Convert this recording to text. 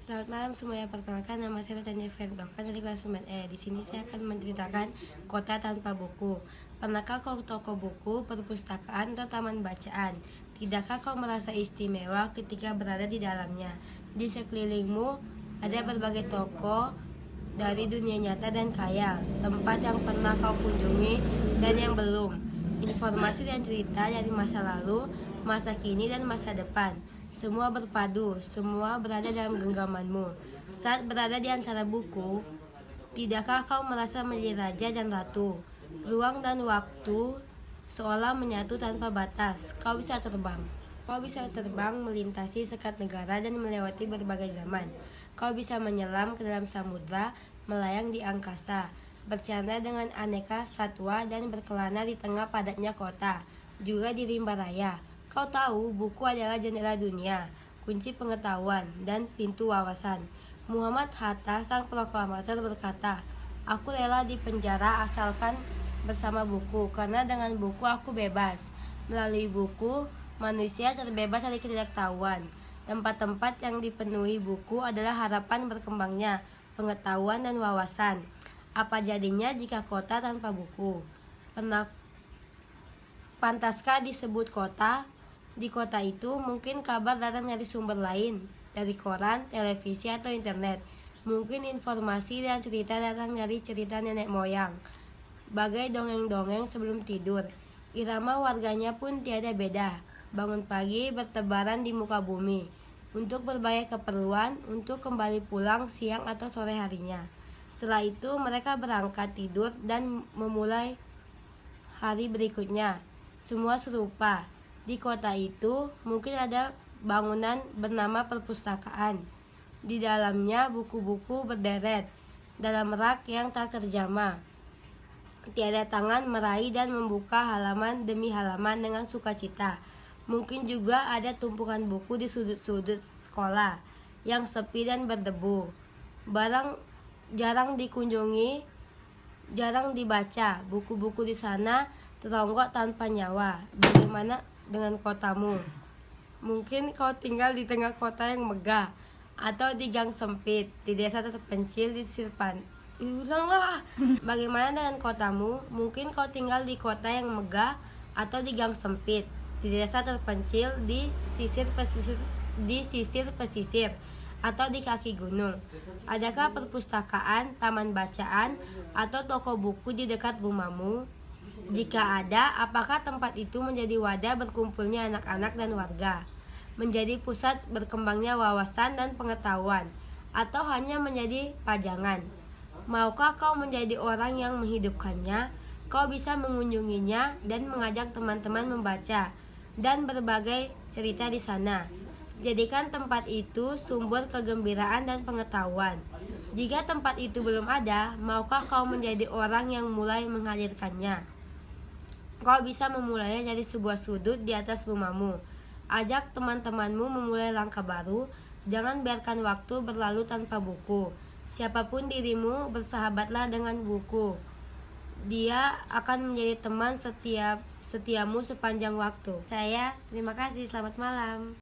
Selamat malam semuanya, perkenalkan nama saya Tania Ferndokan dari kelas 9E. Di sini saya akan menceritakan kota tanpa buku. Pernahkah kau toko buku, perpustakaan, atau taman bacaan? Tidakkah kau merasa istimewa ketika berada di dalamnya? Di sekelilingmu ada berbagai toko dari dunia nyata dan khayal, tempat yang pernah kau kunjungi dan yang belum, informasi dan cerita dari masa lalu, masa kini, dan masa depan. Semua berpadu, semua berada dalam genggamanmu. Saat berada di antara buku, tidakkah kau merasa menjadi raja dan ratu? Ruang dan waktu seolah menyatu tanpa batas. Kau bisa terbang. Kau bisa terbang melintasi sekat negara dan melewati berbagai zaman. Kau bisa menyelam ke dalam samudra, melayang di angkasa, bercanda dengan aneka satwa dan berkelana di tengah padatnya kota, juga di rimba raya. Kau tahu, buku adalah jendela dunia, kunci pengetahuan, dan pintu wawasan. Muhammad Hatta, sang proklamator, berkata, "Aku rela di penjara asalkan bersama buku, karena dengan buku aku bebas. Melalui buku, manusia terbebas dari ketidaktahuan. Tempat-tempat yang dipenuhi buku adalah harapan berkembangnya pengetahuan dan wawasan. Apa jadinya jika kota tanpa buku? Pantaskah disebut kota? Di kota itu mungkin kabar datang dari sumber lain, dari koran, televisi, atau internet. Mungkin informasi dan cerita datang dari cerita nenek moyang, bagai dongeng-dongeng sebelum tidur. Irama warganya pun tiada beda. Bangun pagi bertebaran di muka bumi, untuk berbagai keperluan, untuk kembali pulang siang atau sore harinya. Setelah itu mereka berangkat tidur dan memulai hari berikutnya. Semua serupa. Di kota itu mungkin ada bangunan bernama perpustakaan. Di dalamnya buku-buku berderet dalam rak yang tak terjamah. Tiada tangan meraih dan membuka halaman demi halaman dengan sukacita. Mungkin juga ada tumpukan buku di sudut-sudut sekolah yang sepi dan berdebu. Barang jarang dikunjungi, jarang dibaca. Buku-buku di sana teronggok tanpa nyawa. Bagaimana dengan kotamu? Mungkin kau tinggal di tengah kota yang megah, atau di gang sempit, di desa terpencil di sirpan. Ulanglah. Bagaimana dengan kotamu? Mungkin kau tinggal di kota yang megah, atau di gang sempit, di desa terpencil di sisir pesisir, atau di kaki gunung. Adakah perpustakaan, taman bacaan, atau toko buku di dekat rumahmu? Jika ada, apakah tempat itu menjadi wadah berkumpulnya anak-anak dan warga, menjadi pusat berkembangnya wawasan dan pengetahuan, atau hanya menjadi pajangan? Maukah kau menjadi orang yang menghidupkannya? Kau bisa mengunjunginya dan mengajak teman-teman membaca dan berbagai cerita di sana. Jadikan tempat itu sumber kegembiraan dan pengetahuan. Jika tempat itu belum ada, maukah kau menjadi orang yang mulai menghadirkannya? Kau bisa memulainya dari sebuah sudut di atas rumahmu. Ajak teman-temanmu memulai langkah baru. Jangan biarkan waktu berlalu tanpa buku. Siapapun dirimu, bersahabatlah dengan buku. Dia akan menjadi teman setiamu sepanjang waktu. Terima kasih, selamat malam.